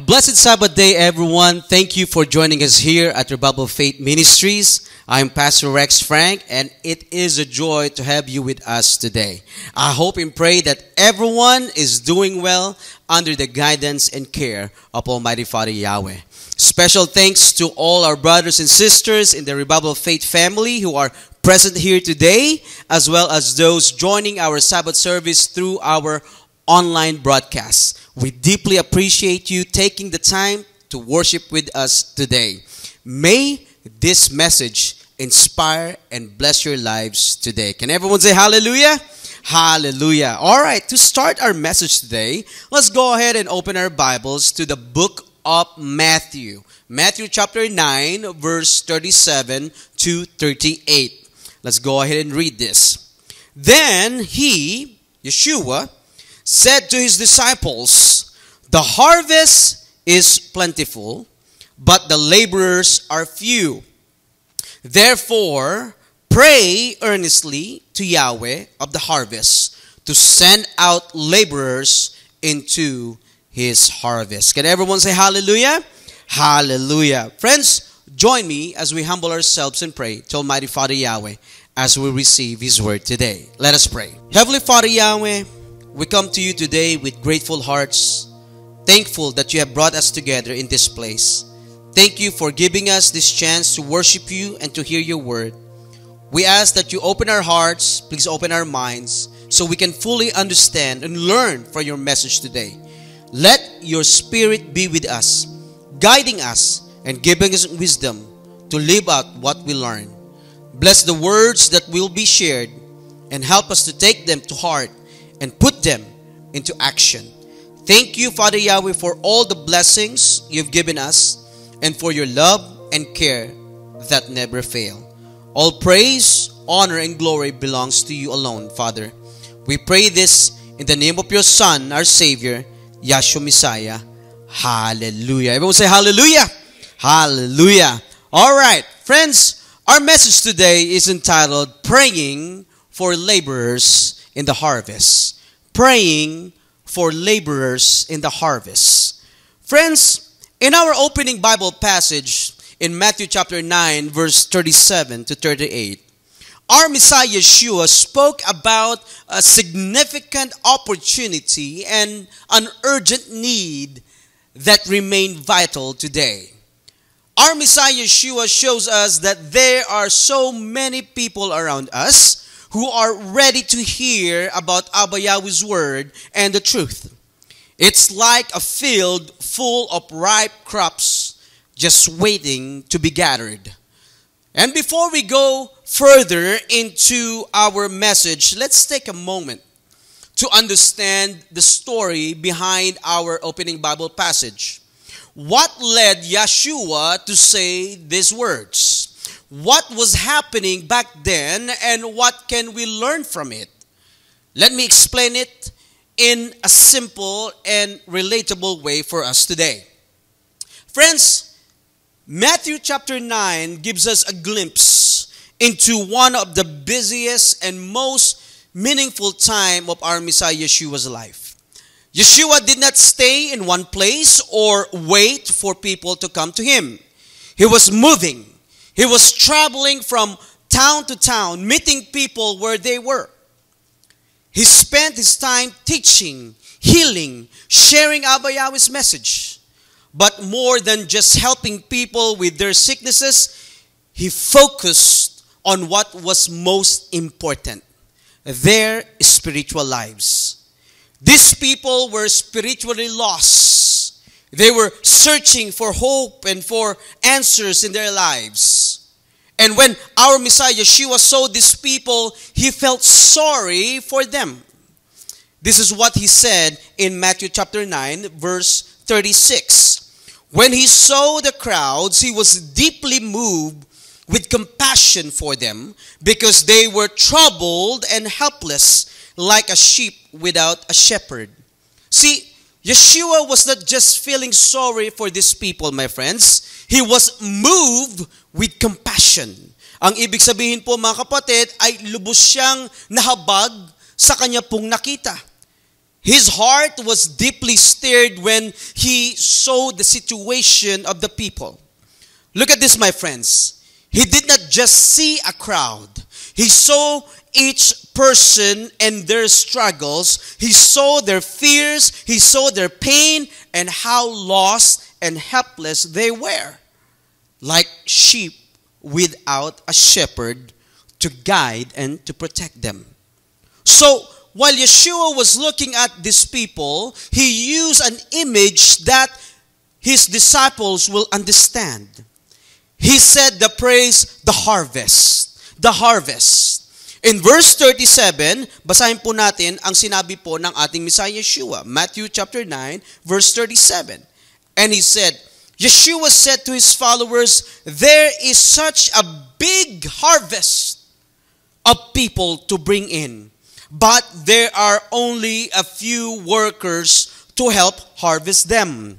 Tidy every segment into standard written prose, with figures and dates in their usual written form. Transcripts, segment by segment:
A blessed Sabbath day, everyone. Thank you for joining us here at Revival Faith Ministries. I'm Pastor Rex Frank, and it is a joy to have you with us today. I hope and pray that everyone is doing well under the guidance and care of Almighty Father Yahweh. Special thanks to all our brothers and sisters in the Revival Faith family who are present here today, as well as those joining our Sabbath service through our online broadcast. We deeply appreciate you taking the time to worship with us today. May this message inspire and bless your lives today. Can everyone say hallelujah? Hallelujah. All right, to start our message today, let's go ahead and open our Bibles to the book of Matthew. Matthew chapter 9, verse 37 to 38. Let's go ahead and read this. Then he, Yeshua, said to his disciples, "The harvest is plentiful, but the laborers are few. Therefore, pray earnestly to Yahweh of the harvest to send out laborers into his harvest." Can everyone say hallelujah? Hallelujah. Friends, join me as we humble ourselves and pray to Almighty Father Yahweh as we receive his word today. Let us pray. Heavenly Father Yahweh, we come to you today with grateful hearts, thankful that you have brought us together in this place. Thank you for giving us this chance to worship you and to hear your word. We ask that you open our hearts, please open our minds, so we can fully understand and learn from your message today. Let your spirit be with us, guiding us and giving us wisdom to live out what we learn. Bless the words that will be shared and help us to take them to heart and put them into action. Thank you, Father Yahweh, for all the blessings you've given us and for your love and care that never fail. All praise, honor, and glory belongs to you alone, Father. We pray this in the name of your Son, our Savior, Yahshua Messiah. Hallelujah. Everyone say hallelujah. Hallelujah. All right, friends, our message today is entitled Praying for Laborers in the Harvest. Praying for laborers in the harvest. Friends, in our opening Bible passage in Matthew chapter 9, verse 37 to 38, our Messiah Yeshua spoke about a significant opportunity and an urgent need that remain vital today. Our Messiah Yeshua shows us that there are so many people around us who are ready to hear about Abba Yahweh's word and the truth. It's like a field full of ripe crops just waiting to be gathered. And before we go further into our message, let's take a moment to understand the story behind our opening Bible passage. What led Yeshua to say these words? What was happening back then and what can we learn from it? Let me explain it in a simple and relatable way for us today. Friends, Matthew chapter 9 gives us a glimpse into one of the busiest and most meaningful time of our Messiah Yeshua's life. Yeshua did not stay in one place or wait for people to come to him. He was moving. He was traveling from town to town, meeting people where they were. He spent his time teaching, healing, sharing Abba Yahweh's message. But more than just helping people with their sicknesses, he focused on what was most important, their spiritual lives. These people were spiritually lost. They were searching for hope and for answers in their lives. And when our Messiah Yeshua saw these people, he felt sorry for them. This is what he said in Matthew chapter 9, verse 36. When he saw the crowds, he was deeply moved with compassion for them because they were troubled and helpless like a sheep without a shepherd. See, Yeshua was not just feeling sorry for these people, my friends. He was moved with compassion. Ang ibig sabihin po, mga kapatid, ay lubos siyang nahabag sa kanya pong nakita. His heart was deeply stirred when he saw the situation of the people. Look at this, my friends. He did not just see a crowd. He saw each person and their struggles. He saw their fears. He saw their pain and how lost and helpless they were. Like sheep without a shepherd to guide and to protect them. So, while Yeshua was looking at these people, he used an image that his disciples will understand. He said the phrase, the harvest. The harvest. In verse 37, basahin po natin ang sinabi po ng ating Messiah Yeshua. Matthew chapter 9, verse 37. And he said, Yeshua said to his followers, there is such a big harvest of people to bring in, but there are only a few workers to help harvest them.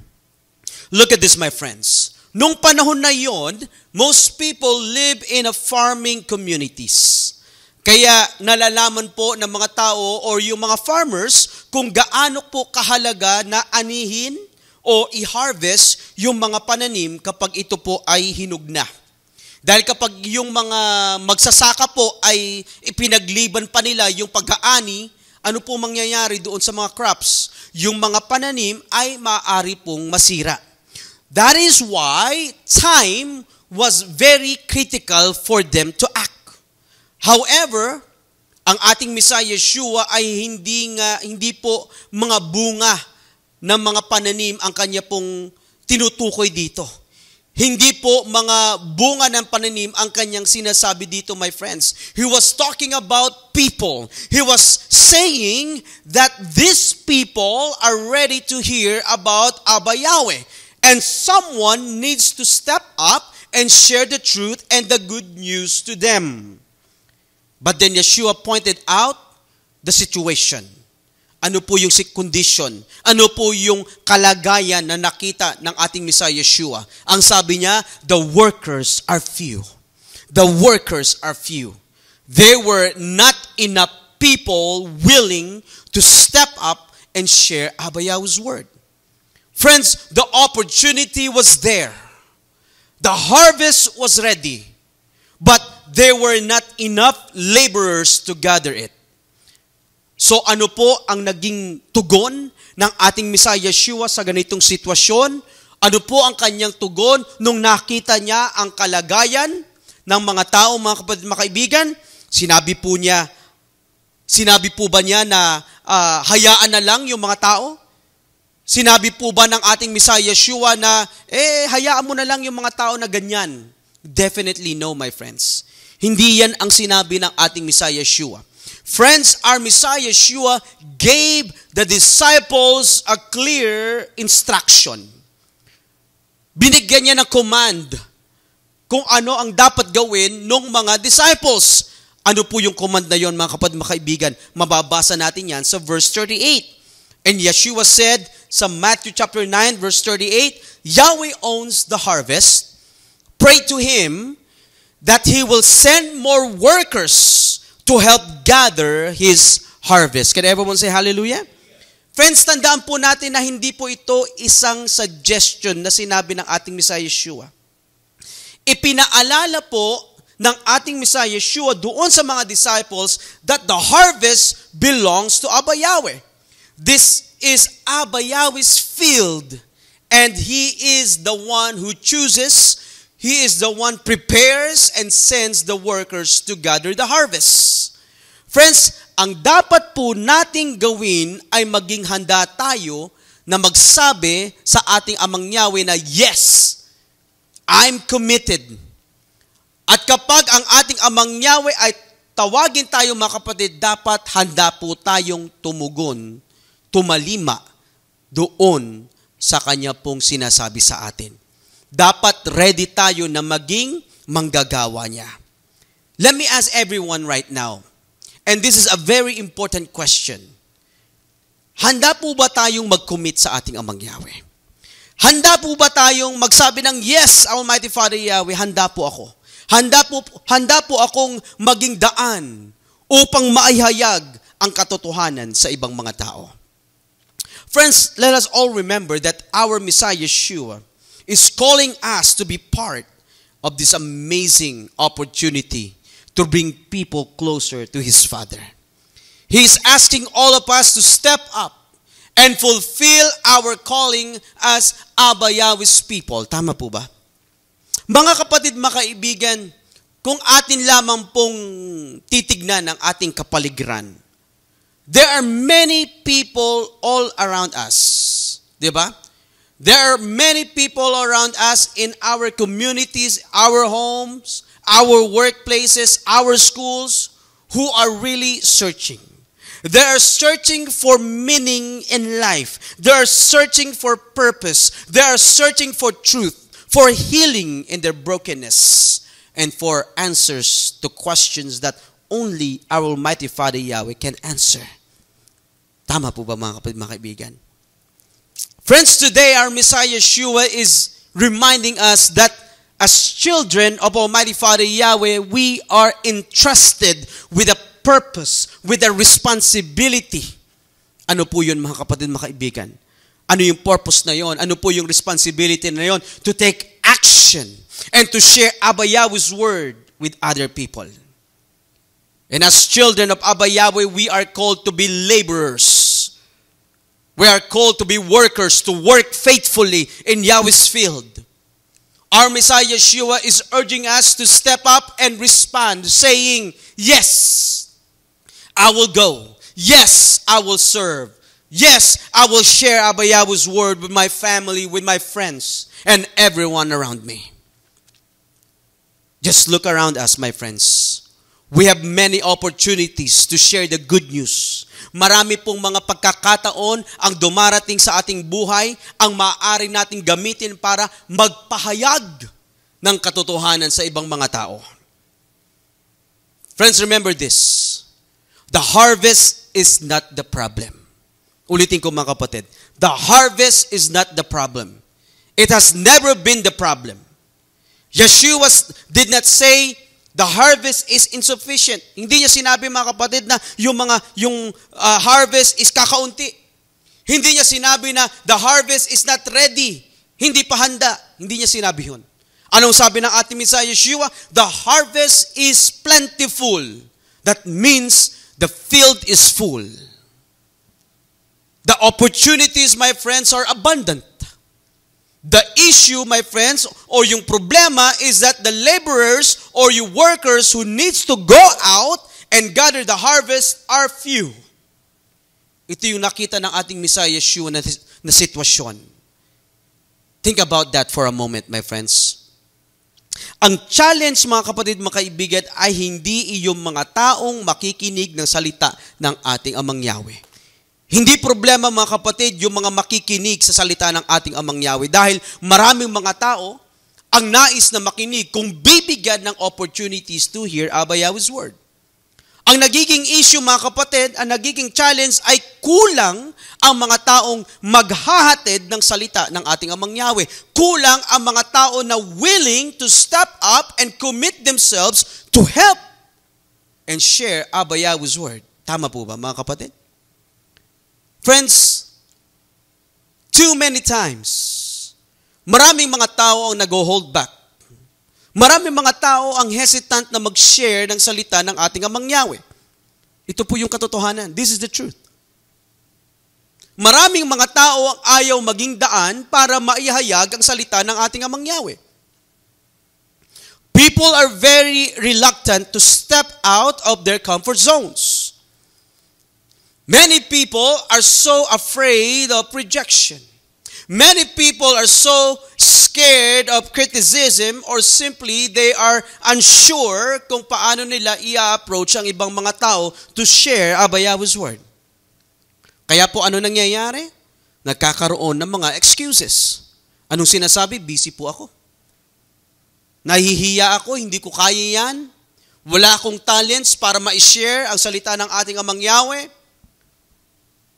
Look at this, my friends. Nung panahon na yon, most people live in a farming communities. Kaya nalalaman po ng mga tao or yung mga farmers kung gaano po kahalaga na anihin o i-harvest yung mga pananim kapag ito po ay hinog na. Dahil kapag yung mga magsasaka po ay ipinagliban pa nila yung pag-aani, ano po mangyayari doon sa mga crops? Yung mga pananim ay maaari pong masira. That is why time was very critical for them to act. However, ang ating Messiah Yeshua ay hindi po mga bunga ng mga pananim ang kanya pong tinutukoy dito. Hindi po mga bunga ng pananim ang kanyang sinasabi dito, my friends. He was talking about people. He was saying that these people are ready to hear about Abba Yahweh. And someone needs to step up and share the truth and the good news to them. But then Yeshua pointed out the situation. Ano po yung condition? Ano po yung kalagayan na nakita ng ating Messiah Yeshua? Ang sabi niya, the workers are few. The workers are few. There were not enough people willing to step up and share Abba Yahweh's word. Friends, the opportunity was there. The harvest was ready. But there were not enough laborers to gather it. So ano po ang naging tugon ng ating Messiah Yeshua sa ganitong sitwasyon? Ano po ang kanyang tugon nung nakita niya ang kalagayan ng mga tao, mga kapatid, mga kaibigan? Sinabi po ba niya na hayaan na lang yung mga tao? Sinabi po ba ng ating Messiah Yeshua na, hayaan mo na lang yung mga tao na ganyan? Definitely no, my friends. Hindi yan ang sinabi ng ating Messiah Yeshua. Friends, our Messiah Yeshua gave the disciples a clear instruction. Binigyan niya ng command kung ano ang dapat gawin ng mga disciples. Ano po yung command na yon, mga kapatid, mga kaibigan? Mababasa natin yan sa verse 38. And Yeshua said sa Matthew chapter 9 verse 38, Yahweh owns the harvest. Pray to Him that He will send more workers to help gather His harvest. Can everyone say hallelujah? Friends, tandaan po natin na hindi po ito isang suggestion na sinabi ng ating Messiah Yeshua. Ipinaalala po ng ating Messiah Yeshua doon sa mga disciples that the harvest belongs to Abba Yahweh. This is Abba Yahweh's field, and He is the one who chooses, He is the one prepares and sends the workers to gather the harvest. Friends, ang dapat po nating gawin ay maging handa tayo na magsabi sa ating Amang Yahweh na, yes, I'm committed. At kapag ang ating Amang Yahweh ay tawagin tayo, mga kapatid, dapat handa po tayong tumugon, tumalima doon sa Kanya pong sinasabi sa atin. Dapat ready tayo na maging manggagawa niya. Let me ask everyone right now, and this is a very important question. Handa po ba tayong mag-commit sa ating Amang Yahweh? Handa po ba tayong magsabi ng, yes, Almighty Father Yahweh, handa po ako. Handa po akong maging daan upang maihayag ang katotohanan sa ibang mga tao. Friends, let us all remember that our Messiah Yeshua is calling us to be part of this amazing opportunity to bring people closer to His Father. He is asking all of us to step up and fulfill our calling as Abba Yahweh's people. Tama po ba? Mga kapatid, mga kaibigan, kung atin lamang pong titignan ang ating kapaligiran, there are many people all around us. Diba? There are many people around us in our communities, our homes, our workplaces, our schools, who are really searching. They are searching for meaning in life. They are searching for purpose. They are searching for truth, for healing in their brokenness, and for answers to questions that only our Almighty Father Yahweh can answer. Tama po ba mga kapatid, mga kaibigan? Friends, today our Messiah Yeshua is reminding us that as children of Almighty Father Yahweh, we are entrusted with a purpose, with a responsibility. Ano po yun mga kapatid, mga kaibigan? Ano yung purpose na yon? Ano po yung responsibility na yon? To take action and to share Abba Yahweh's word with other people. And as children of Abba Yahweh, we are called to be laborers. We are called to be workers, to work faithfully in Yahweh's field. Our Messiah Yeshua is urging us to step up and respond, saying, yes, I will go. Yes, I will serve. Yes, I will share Abba Yahweh's word with my family, with my friends, and everyone around me. Just look around us, my friends. We have many opportunities to share the good news. Marami pong mga pagkakataon ang dumarating sa ating buhay, ang maaari nating gamitin para magpahayag ng katotohanan sa ibang mga tao. Friends, remember this. The harvest is not the problem. Ulitin ko mga kapatid. The harvest is not the problem. It has never been the problem. Yeshua did not say the harvest is insufficient. Hindi niya sinabi mga kapatid na yung harvest is kakaunti. Hindi niya sinabi na the harvest is not ready. Hindi pa handa. Hindi niya sinabi yun. Anong sabi ng ating Messiah Yeshua? The harvest is plentiful. That means the field is full. The opportunities, my friends, are abundant. The issue, my friends, or yung problema is that the laborers or yung workers who needs to go out and gather the harvest are few. Ito yung nakita ng ating Messiah Yeshua na sitwasyon. Think about that for a moment, my friends. Ang challenge, mga kapatid, mga kaibigan, ay hindi iyong mga taong makikinig ng salita ng ating Amang Yahweh. Hindi problema, mga kapatid, yung mga makikinig sa salita ng ating Amang Yahweh. Dahil maraming mga tao ang nais na makinig kung bibigyan ng opportunities to hear Abba Yahweh's word. Ang nagiging issue, mga kapatid, ang nagiging challenge ay kulang ang mga taong maghahatid ng salita ng ating Amang Yahweh. Kulang ang mga tao na willing to step up and commit themselves to help and share Abba Yahweh's word. Tama po ba, mga kapatid? Friends, too many times, maraming mga tao ang nag-hold back. Maraming mga tao ang hesitant na mag-share ng salita ng ating Amang Yahweh. Ito po yung katotohanan. This is the truth. Maraming mga tao ang ayaw maging daan para maihayag ang salita ng ating Amang Yahweh. People are very reluctant to step out of their comfort zones. Many people are so afraid of rejection. Many people are so scared of criticism or simply they are unsure kung paano nila i-approach ang ibang mga tao to share Abba Yahweh's word. Kaya po ano nangyayari? Nagkakaroon ng mga excuses. Anong sinasabi? Busy po ako. Nahihiya ako, hindi ko kaya yan. Wala akong talents para ma-share ang salita ng ating Amang Yahweh.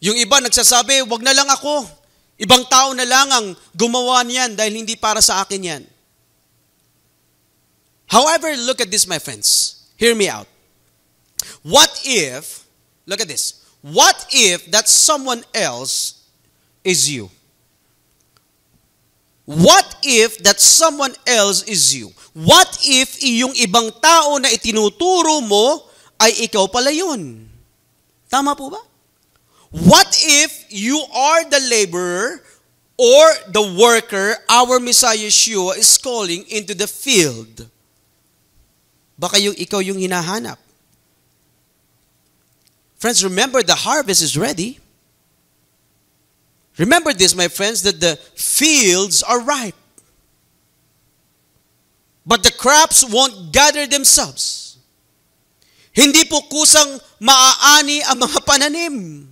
Yung iba nagsasabi, wag na lang ako. Ibang tao na lang ang gumawa niyan dahil hindi para sa akin yan. However, look at this, my friends. Hear me out. What if, look at this, what if that someone else is you? What if that someone else is you? What if iyong ibang tao na itinuturo mo ay ikaw pala yun? Tama po ba? What if you are the laborer or the worker our Messiah Yeshua is calling into the field? Baka ikaw yung hinahanap. Friends, remember the harvest is ready. Remember this, my friends, that the fields are ripe. But the crops won't gather themselves. Hindi po kusang maaani ang mga pananim.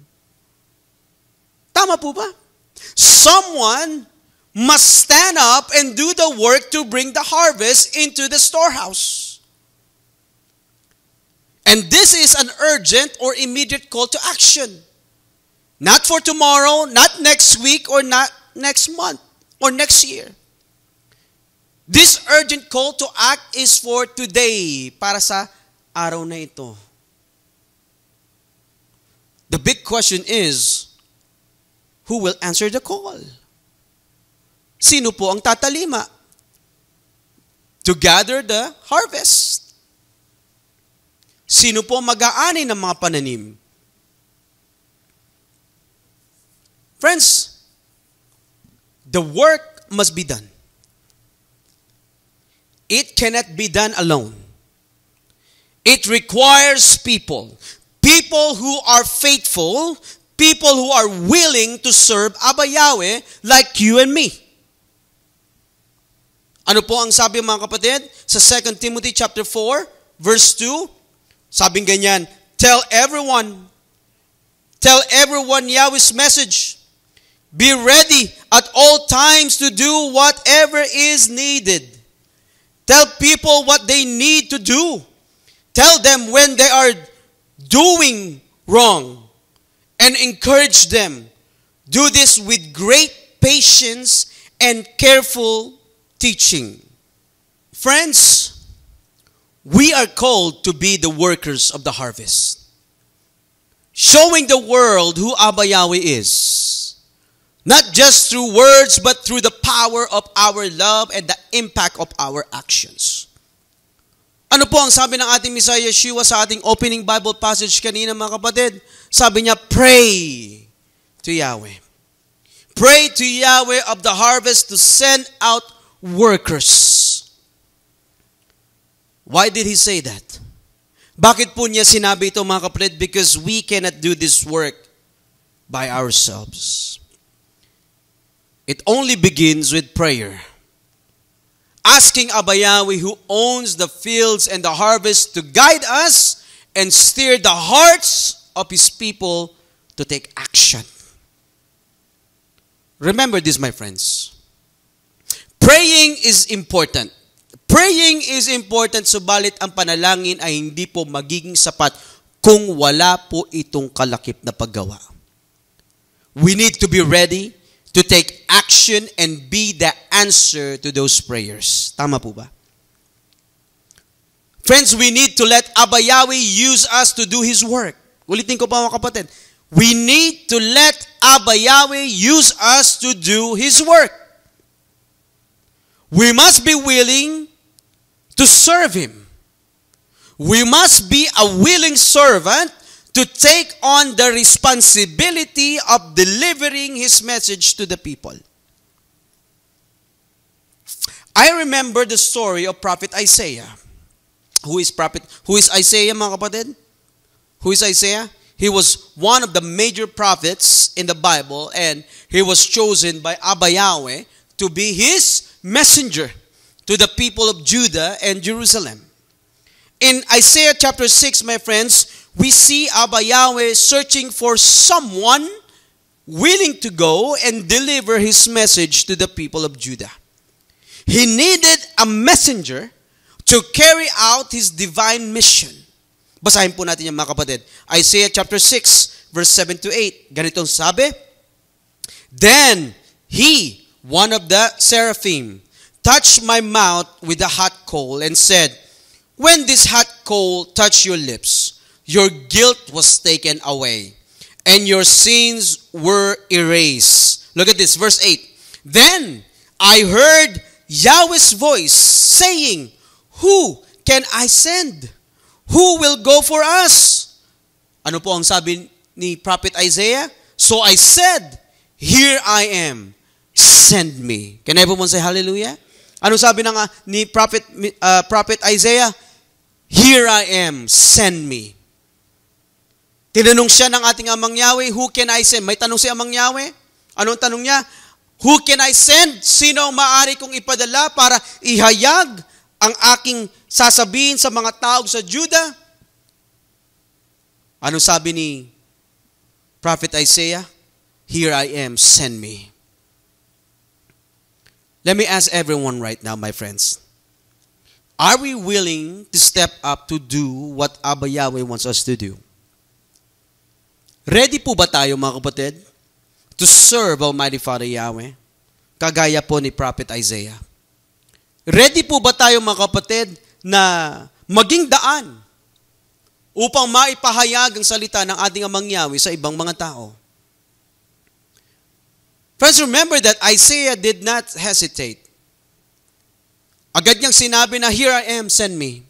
Tama po ba? Someone must stand up and do the work to bring the harvest into the storehouse. And this is an urgent or immediate call to action. Not for tomorrow, not next week, or not next month, or next year. This urgent call to act is for today, para sa araw na ito. The big question is, who will answer the call? Sino po ang tatalima to gather the harvest? Sino po mag-aani ng mga pananim? Friends, the work must be done. It cannot be done alone. It requires people. People who are faithful, people who are willing to serve Abba Yahweh like you and me. Ano po ang sabi mga kapatid? Sa 2 Timothy chapter 4, verse 2, sabing ganyan, Tell everyone Yahweh's message. Be ready at all times to do whatever is needed. Tell people what they need to do. Tell them when they are doing wrong. And encourage them. Do this with great patience and careful teaching. Friends, we are called to be the workers of the harvest. Showing the world who Abba Yahweh is. Not just through words, but through the power of our love and the impact of our actions. Ano po ang sabi ng ating Messiah Yeshua sa ating opening Bible passage kanina mga kapatid? Sabi niya, pray to Yahweh. Pray to Yahweh of the harvest to send out workers. Why did he say that? Bakit po niya sinabi ito mga kapatid? Because we cannot do this work by ourselves. It only begins with prayer. Asking Abba Yahweh who owns the fields and the harvest to guide us and steer the hearts of His people to take action. Remember this, my friends. Praying is important. Praying is important, subalit ang panalangin ay hindi po magiging sapat kung wala po itong kalakip na paggawa. We need to be ready to take action and be the answer to those prayers. Tama po ba? Friends, we need to let Abba Yahweh use us to do His work. Ulitin ko pa mga kapatid. We need to let Abba Yahweh use us to do His work. We must be willing to serve Him. We must be a willing servant to take on the responsibility of delivering His message to the people. I remember the story of Prophet Isaiah. Who is Isaiah, mga kapatid? Who is Isaiah? He was one of the major prophets in the Bible, and he was chosen by Abba Yahweh to be His messenger to the people of Judah and Jerusalem. In Isaiah chapter 6, my friends, we see Abba Yahweh searching for someone willing to go and deliver His message to the people of Judah. He needed a messenger to carry out His divine mission. Basahin po natin yan mga kapatid. Isaiah chapter 6, verse 7 to 8. Ganitong sabi, Then He, one of the seraphim, touched my mouth with a hot coal and said, When this hot coal touched your lips, your guilt was taken away, and your sins were erased. Look at this, verse 8. Then I heard Yahweh's voice saying, who can I send? Who will go for us? Ano po ang sabi ni Prophet Isaiah? So I said, here I am, send me. Can everyone say hallelujah? Ano sabi ni Prophet Isaiah? Here I am, send me. Tinanong siya ng ating Amang Yahweh, who can I send? May tanong si Amang Yahweh. Anong tanong niya? Who can I send? Sino ang maaari kong ipadala para ihayag ang aking sasabihin sa mga tao sa Judah? Ano sabi ni Prophet Isaiah? Here I am, send me. Let me ask everyone right now, my friends. Are we willing to step up to do what Abba Yahweh wants us to do? Ready po ba tayo, mga kapatid, to serve Almighty Father Yahweh? Kagaya po ni Prophet Isaiah. Ready po ba tayo, mga kapatid, na maging daan upang maipahayag ang salita ng ating Amang Yahweh sa ibang mga tao? Friends, remember that Isaiah did not hesitate. Agad niyang sinabi na, here I am, send me.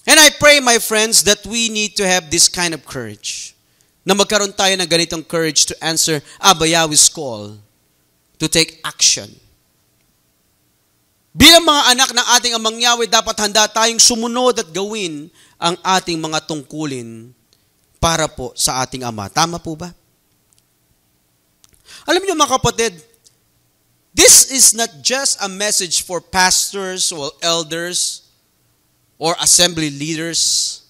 And I pray, my friends, that we need to have this kind of courage. Na magkaroon tayo ng ganitong courage to answer Abba Yahweh's call to take action. Bilang mga anak ng ating Amang Yahweh, dapat handa tayong sumunod at gawin ang ating mga tungkulin para po sa ating Ama. Tama po ba? Alam niyo, mga kapatid, this is not just a message for pastors or elders or assembly leaders.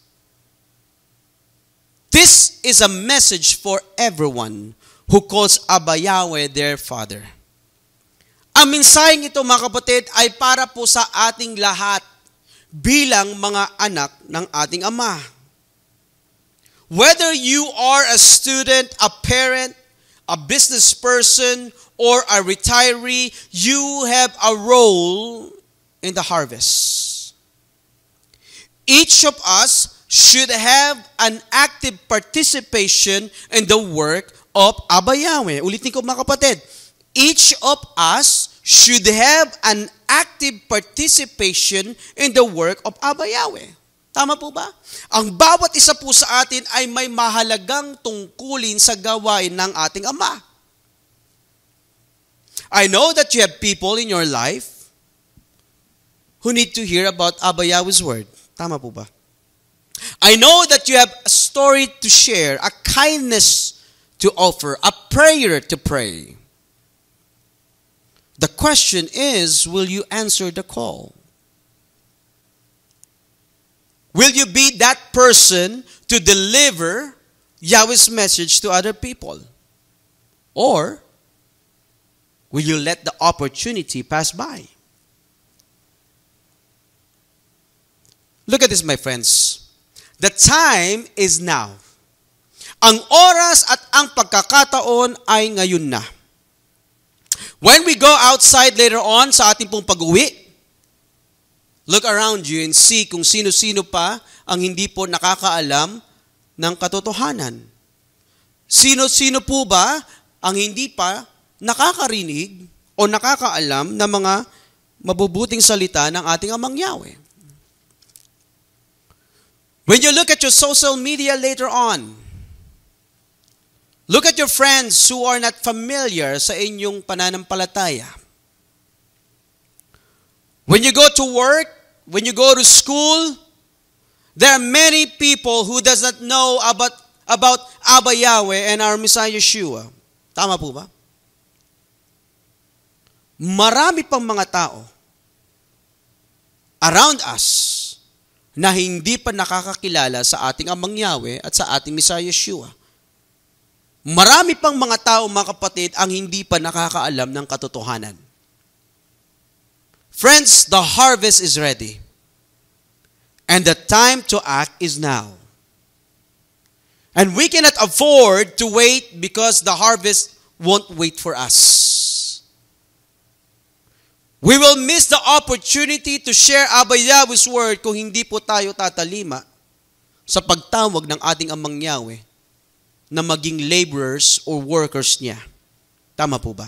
This is a message for everyone who calls Abba Yahweh their Father. Ang mensaheng ito, mga kapatid, ay para po sa ating lahat bilang mga anak ng ating Ama. Whether you are a student, a parent, a business person, or a retiree, you have a role in the harvest. Each of us should have an active participation in the work of Abba Yahweh. Ulitin ko, mga kapatid. Each of us should have an active participation in the work of Abba Yahweh. Tama po ba? Ang bawat isa po sa atin ay may mahalagang tungkulin sa gawain ng ating Ama. I know that you have people in your life who need to hear about Abba Yahweh's word. Tama po ba? I know that you have a story to share, a kindness to offer, a prayer to pray. The question is, will you answer the call? Will you be that person to deliver Yahweh's message to other people? Or will you let the opportunity pass by? Look at this, my friends. The time is now. Ang oras at ang pagkakataon ay ngayon na. When we go outside later on sa ating pong pag-uwi, look around you and see kung sino-sino pa ang hindi po nakakaalam ng katotohanan. Sino-sino po ba ang hindi pa nakakarinig o nakakaalam ng mga mabubuting salita ng ating Amang Yahweh? When you look at your social media later on, look at your friends who are not familiar sa inyong pananampalataya. When you go to work, when you go to school, there are many people who does not know about Abba Yahweh and our Messiah Yeshua. Tama po ba? Marami pang mga tao around us na hindi pa nakakakilala sa ating Amang Yahweh at sa ating Messiah Yeshua. Marami pang mga tao, mga kapatid, ang hindi pa nakakaalam ng katotohanan. Friends, the harvest is ready. And the time to act is now. And we cannot afford to wait because the harvest won't wait for us. We will miss the opportunity to share Abba Yahweh's word kung hindi po tayo tatalima sa pagtawag ng ating Amang Yahweh na maging laborers or workers niya. Tama po ba?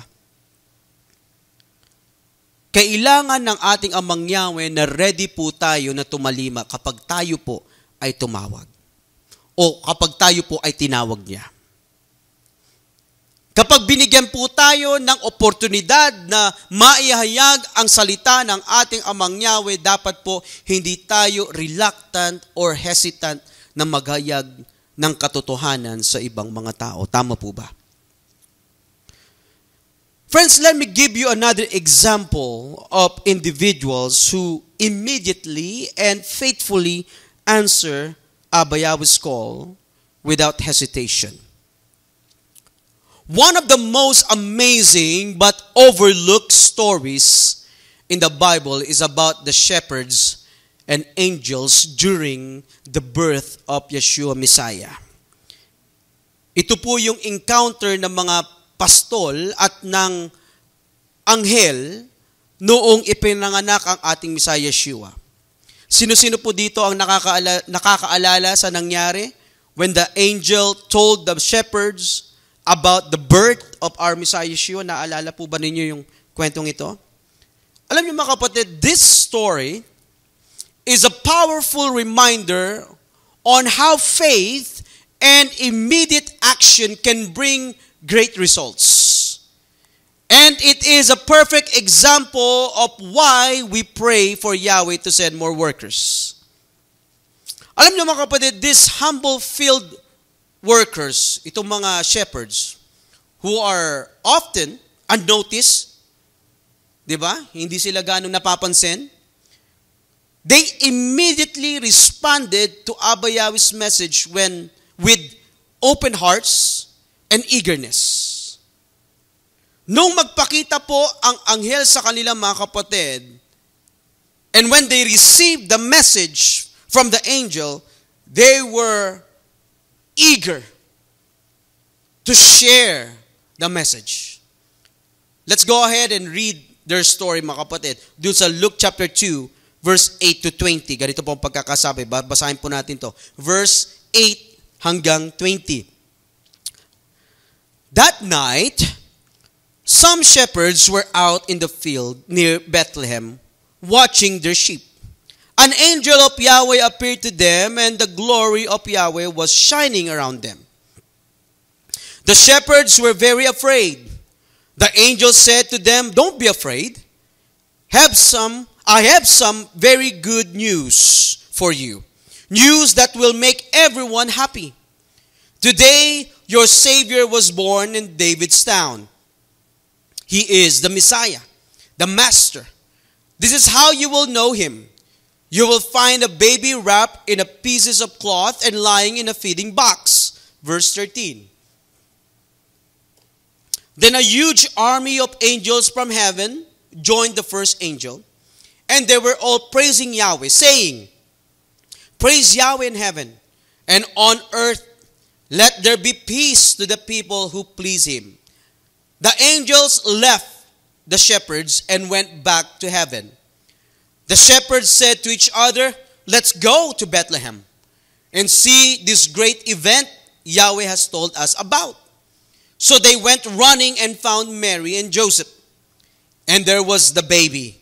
Kailangan ng ating Amang Yahweh na ready po tayo na tumalima kapag tayo po ay tumawag. O kapag tayo po ay tinawag niya. Kapag binigyan po tayo ng oportunidad na maihayag ang salita ng ating Amang Yahweh, dapat po hindi tayo reluctant or hesitant na maghayag ng katotohanan sa ibang mga tao. Tama po ba? Friends, let me give you another example of individuals who immediately and faithfully answer Abba Yahweh's call without hesitation. One of the most amazing but overlooked stories in the Bible is about the shepherds and angels during the birth of Yeshua Messiah. Ito po yung encounter ng mga pastol at ng anghel noong ipinanganak ang ating Messiah Yeshua. Sino-sino po dito ang nakakaalala sa nangyari when the angel told the shepherds about the birth of our Messiah Yeshua? Naalala po ba ninyo yung kwentong ito? Alam niyo mga kapatid, this story is a powerful reminder on how faith and immediate action can bring great results. And it is a perfect example of why we pray for Yahweh to send more workers. Alam niyo mga kapatid, this humble field workers, itong mga shepherds, who are often unnoticed, di ba? Hindi sila ganong napapansin. They immediately responded to Abba Yahweh's message with open hearts and eagerness. Nung magpakita po ang anghel sa kanilang mga kapatid, and when they received the message from the angel, they were eager to share the message. Let's go ahead and read their story, mga kapatid. Doon sa Luke chapter 2, verse 8 to 20. Ganito po ang pagkakasabi. Basahin po natin to. Verse 8 hanggang 20. That night, some shepherds were out in the field near Bethlehem, watching their sheep. An angel of Yahweh appeared to them, and the glory of Yahweh was shining around them. The shepherds were very afraid. The angel said to them, "Don't be afraid. I have some very good news for you. News that will make everyone happy. Today, your Savior was born in David's town. He is the Messiah, the Master. This is how you will know him. You will find a baby wrapped in a pieces of cloth and lying in a feeding box." Verse 13. Then a huge army of angels from heaven joined the first angel, and they were all praising Yahweh, saying, "Praise Yahweh in heaven, and on earth let there be peace to the people who please him." The angels left the shepherds and went back to heaven. The shepherds said to each other, "Let's go to Bethlehem and see this great event Yahweh has told us about." So they went running and found Mary and Joseph. And there was the baby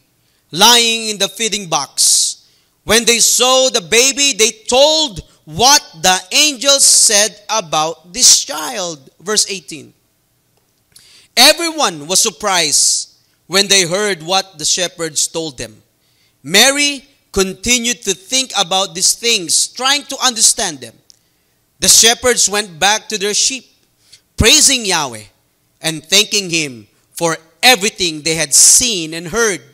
lying in the feeding box. When they saw the baby, they told what the angels said about this child. Verse 18. Everyone was surprised when they heard what the shepherds told them. Mary continued to think about these things, trying to understand them. The shepherds went back to their sheep, praising Yahweh and thanking him for everything they had seen and heard.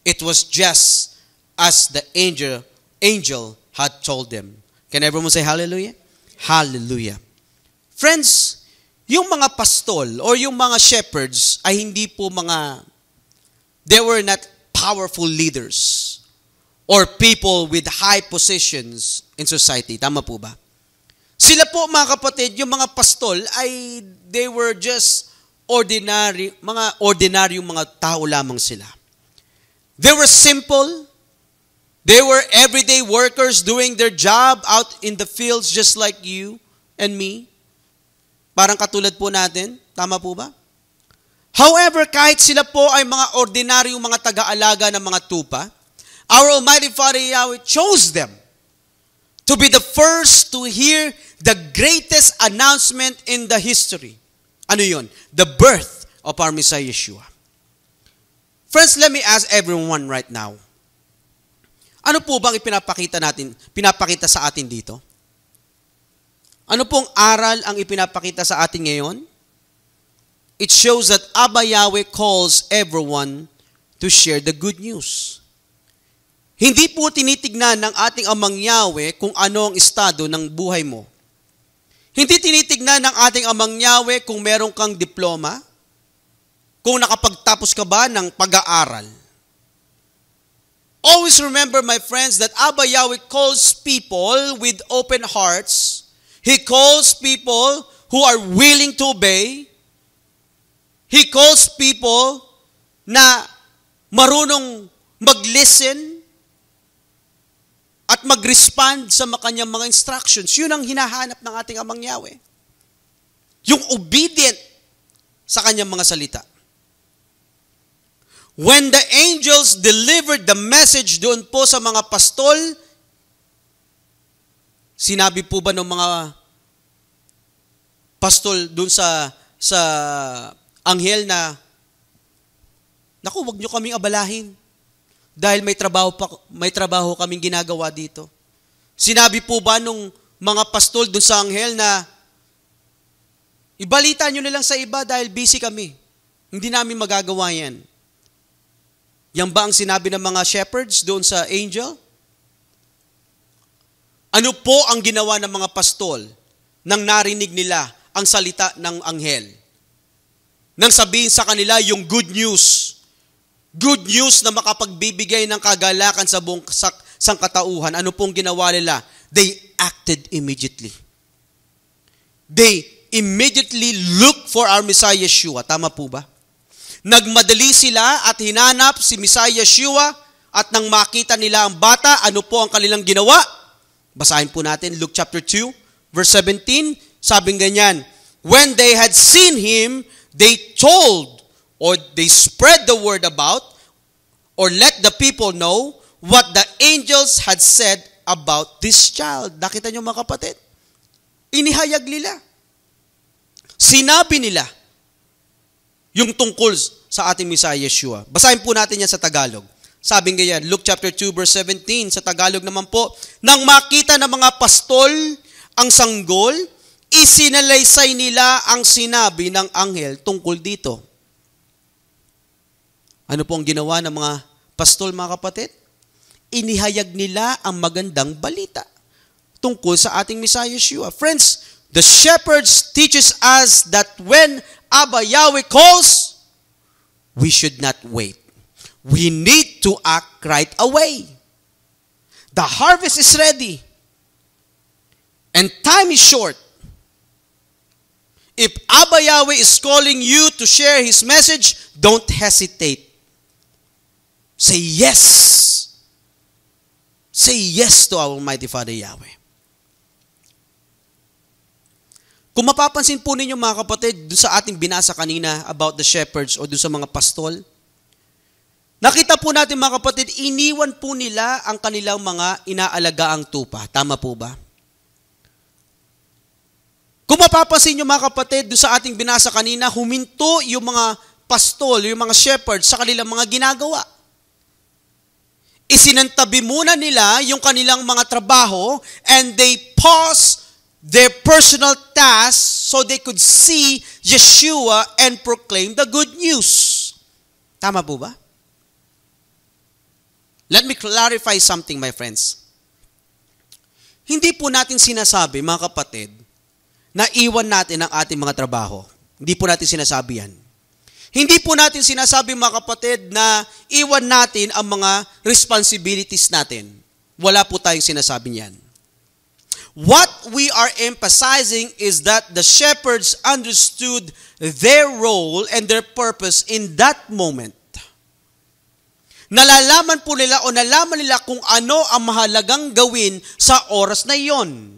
It was just as the angel had told them. Can everyone say hallelujah? Hallelujah. Friends, yung mga pastol or yung mga shepherds ay hindi po they were not powerful leaders or people with high positions in society. Tama po ba? Sila po mga kapatid, yung mga pastol ay they were just ordinaryong mga tao lamang sila. They were simple. They were everyday workers doing their job out in the fields just like you and me. Parang katulad po natin. Tama po ba? However, kahit sila po ay mga ordinaryong mga taga-alaga ng mga tupa, our Almighty Father Yahweh chose them to be the first to hear the greatest announcement in the history. Ano yun? The birth of our Messiah Yeshua. Friends, let me ask everyone right now. Ano po bang pinapakita sa atin dito? Ano pong aral ang ipinapakita sa atin ngayon? It shows that Abba Yahweh calls everyone to share the good news. Hindi po tinitignan ng ating Amang Yahweh kung ano ang estado ng buhay mo. Hindi tinitignan ng ating Amang Yahweh kung meron kang diploma, kung nakapagtapos ka ba ng pag-aaral. Always remember, my friends, that Abba Yahweh calls people with open hearts. He calls people who are willing to obey. He calls people na marunong mag-listen at mag-respond sa kanyang mga instructions. Yun ang hinahanap ng ating Amang Yahweh. Yung obedient sa kanyang mga salita. When the angels delivered the message doon po sa mga pastol, sinabi po ba ng mga pastol doon sa anghel na, naku, wag nyo kaming abalahin dahil may trabaho kaming ginagawa dito. Sinabi po ba nung mga pastol doon sa anghel na, ibalita nyo na lang sa iba dahil busy kami. Hindi namin magagawa yan. Yan ba ang sinabi ng mga shepherds doon sa angel? Ano po ang ginawa ng mga pastol nang narinig nila ang salita ng anghel? Nang sabihin sa kanila yung good news. Good news na makapagbibigay ng kagalakan sa buong sangkatauhan. Ano pong ginawa nila? They acted immediately. They immediately look for our Messiah Yeshua. Tama po ba? Nagmadali sila at hinanap si Messiah Yeshua at nang makita nila ang bata, ano po ang kanilang ginawa? Basahin po natin Luke chapter 2, verse 17. Sabing ganyan, when they had seen him, they told or they spread the word about or let the people know what the angels had said about this child. Nakita niyo mga kapatid? Inihayag nila. Sinabi nila yung tungkol sa ating Messiah Yeshua. Basahin po natin yan sa Tagalog. Sabi nga yan, Luke chapter 2 verse 17, sa Tagalog naman po, nang makita ng mga pastol ang sanggol, isinalaysay nila ang sinabi ng anghel tungkol dito. Ano po ang ginawa ng mga pastol, mga kapatid? Inihayag nila ang magandang balita tungkol sa ating Messiah Yeshua. Friends, the shepherds teaches us that when Abba Yahweh calls, we should not wait. We need to act right away. The harvest is ready. And time is short. If Abba Yahweh is calling you to share His message, don't hesitate. Say yes. Say yes to our Almighty Father Yahweh. Kung mapapansin po ninyo mga kapatid, dun sa ating binasa kanina about the shepherds o dun sa mga pastol, nakita po natin mga kapatid, iniwan po nila ang kanilang mga inaalagaang tupa. Tama po ba? Kung mapapansin nyo mga kapatid, dun sa ating binasa kanina, huminto yung mga pastol, yung mga shepherds sa kanilang mga ginagawa. Isinantabi muna nila yung kanilang mga trabaho and they paused their personal tasks so they could see Yeshua and proclaim the good news. Tama po ba? Let me clarify something, my friends. Hindi po natin sinasabi, mga kapatid, na iwan natin ang ating mga trabaho. Hindi po natin sinasabi yan. Hindi po natin sinasabi, mga kapatid, na iwan natin ang mga responsibilities natin. Wala po tayong sinasabi niyan. What we are emphasizing is that the shepherds understood their role and their purpose in that moment. Nalalaman po nila o nalaman nila kung ano ang mahalagang gawin sa oras na iyon.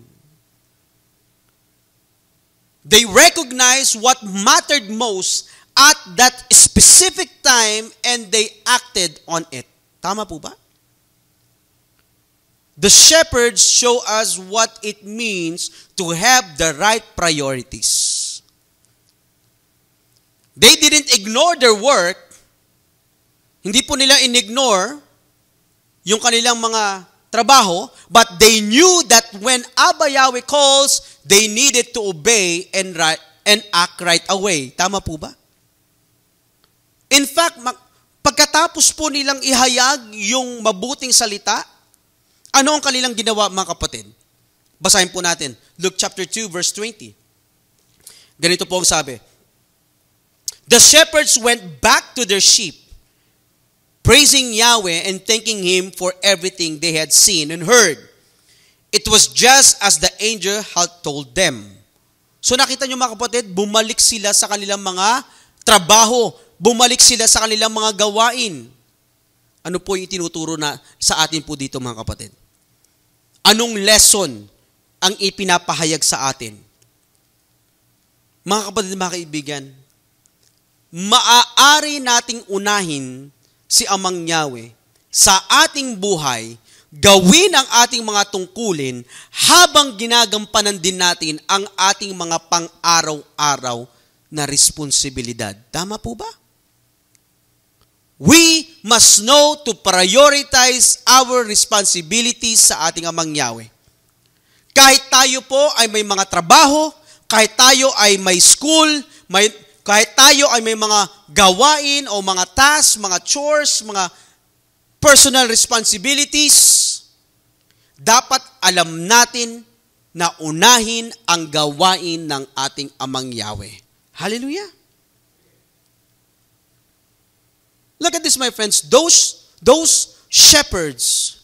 They recognized what mattered most at that specific time and they acted on it. Tama po ba? The shepherds show us what it means to have the right priorities. They didn't ignore their work. Hindi po nila inignore yung kanilang mga trabaho, but they knew that when Abba Yahweh calls, they needed to obey and act right away. Tama po ba? In fact, pagkatapos po nilang ihayag yung mabuting salita, ano ang kanilang ginawa, mga kapatid? Basahin po natin. Luke chapter 2, verse 20. Ganito po ang sabi. The shepherds went back to their sheep, praising Yahweh and thanking Him for everything they had seen and heard. It was just as the angel had told them. So nakita nyo, mga kapatid, bumalik sila sa kanilang mga trabaho. Bumalik sila sa kanilang mga gawain. Ano po yung tinuturo na sa atin po dito, mga kapatid? Anong lesson ang ipinapahayag sa atin? Mga kapatid, mga kaibigan, maaari nating unahin si Amang Yahweh sa ating buhay, gawin ang ating mga tungkulin habang ginagampanan din natin ang ating mga pang-araw-araw na responsibilidad. Tama po ba? We must know to prioritize our responsibilities sa ating Amang Yahweh. Kahit tayo po ay may mga trabaho, kahit tayo ay may school, kahit tayo ay may mga gawain o mga tasks, mga chores, mga personal responsibilities, dapat alam natin na unahin ang gawain ng ating Amang Yahweh. Hallelujah! Look at this, my friends. Those shepherds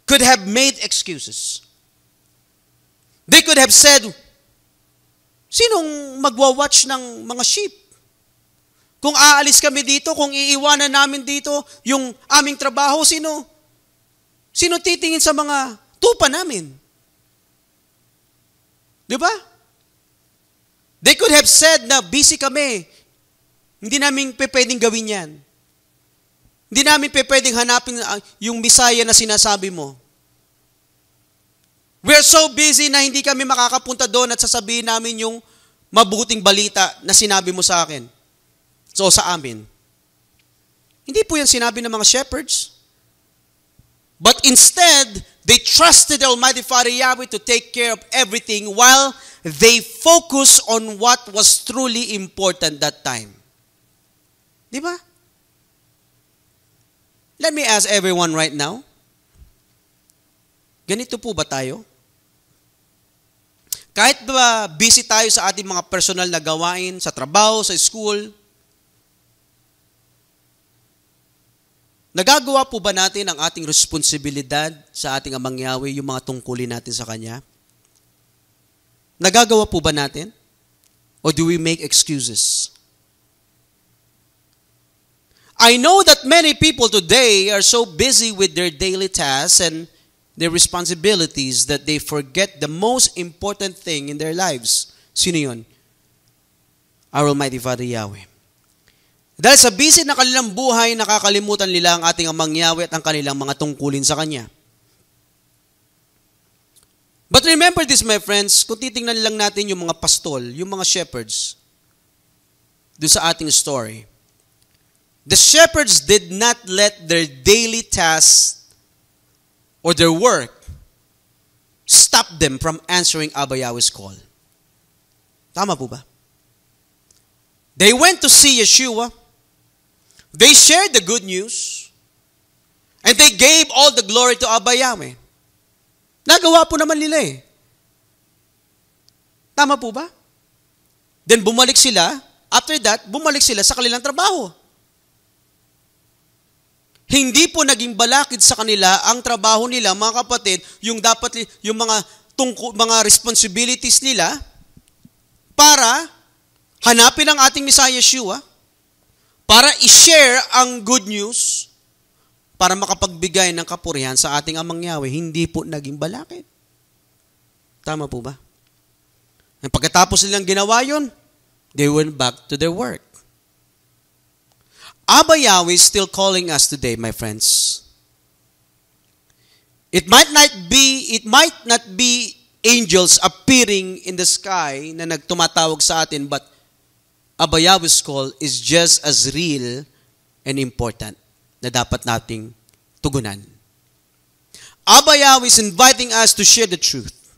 could have made excuses. They could have said, sinong magwa-watch ng mga sheep? Kung aalis kami dito, kung iiwanan namin dito yung aming trabaho, sino titingin sa mga tupa namin? Di ba? They could have said na busy kami. Hindi namin pwedeng gawin yan. Hindi namin pwedeng hanapin yung Bisaya na sinasabi mo. We're so busy na hindi kami makakapunta doon at sasabihin namin yung mabuting balita na sinabi mo sa akin. So sa amin. Hindi po yan sinabi ng mga shepherds. But instead, they trusted the Almighty Father Yahweh to take care of everything while they focus on what was truly important that time. Di ba? Let me ask everyone right now. Ganito po ba tayo? Kahit ba busy tayo sa ating mga personal na gawain, sa trabaho, sa school, nagagawa po ba natin ang ating responsibilidad sa ating Amang Yahweh, yung mga tungkulin natin sa Kanya? Nagagawa po ba natin? Or do we make excuses? I know that many people today are so busy with their daily tasks and their responsibilities that they forget the most important thing in their lives. Sino yun? Our Almighty Father Yahweh. Dahil sa busy na kanilang buhay, nakakalimutan nila ang ating Amang Yahweh at ang kanilang mga tungkulin sa Kanya. But remember this, my friends, kung titingnan lang natin yung mga pastol, yung mga shepherds, doon sa ating story, the shepherds did not let their daily tasks or their work stop them from answering Abba Yahweh's call. Tama po ba? They went to see Yeshua. They shared the good news. And they gave all the glory to Abba Yahweh. Nagawa po naman nila eh. Tama po ba? Then bumalik sila. After that, bumalik sila sa kanilang trabaho. Hindi po naging balakid sa kanila ang trabaho nila, mga kapatid, yung dapat yung mga responsibilities nila para hanapin ang ating Messiah Yeshua, para i-share ang good news, para makapagbigay ng kapurihan sa ating Amang Yahweh. Hindi po naging balakid. Tama po ba? And pagkatapos nilang ginawa yun, they went back to their work. Abba Yahweh is still calling us today, my friends. It might not be angels appearing in the sky na nagtumatawag sa atin, but Abba Yahweh's call is just as real and important na dapat nating tugunan. Abba Yahweh is inviting us to share the truth.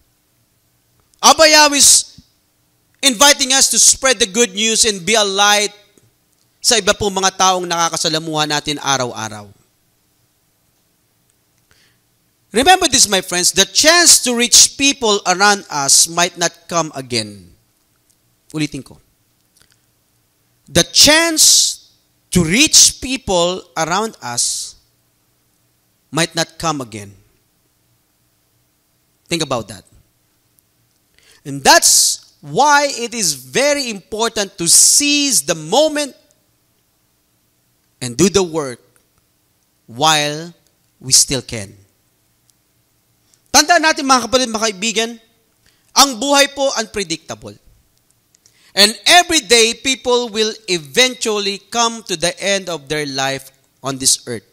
Abba Yahweh is inviting us to spread the good news and be a light sa iba pong mga taong nakakasalamuhan natin araw-araw. Remember this, my friends, the chance to reach people around us might not come again. Ulitin ko. The chance to reach people around us might not come again. Think about that. And that's why it is very important to seize the moment and do the work while we still can. Tandaan natin mga kapatid, mga kaibigan, ang buhay po unpredictable. And every day, people will eventually come to the end of their life on this earth.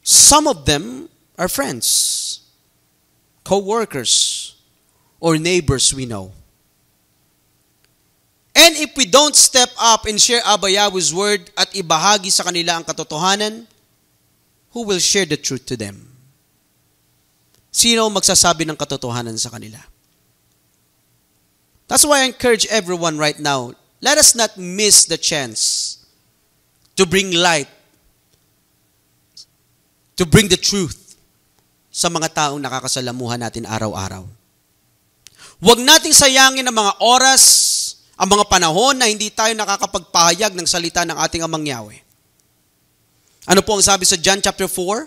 Some of them are friends, co-workers, or neighbors we know. And if we don't step up and share Abba Yahweh's word at ibahagi sa kanila ang katotohanan, who will share the truth to them? Sino magsasabi ng katotohanan sa kanila? That's why I encourage everyone right now, let us not miss the chance to bring light, to bring the truth sa mga taong nakakasalamuhan natin araw-araw. Huwag nating sayangin ang mga oras, ang mga panahon na hindi tayo nakakapagpahayag ng salita ng ating Amang Yahweh. Ano po ang sabi sa John chapter 4,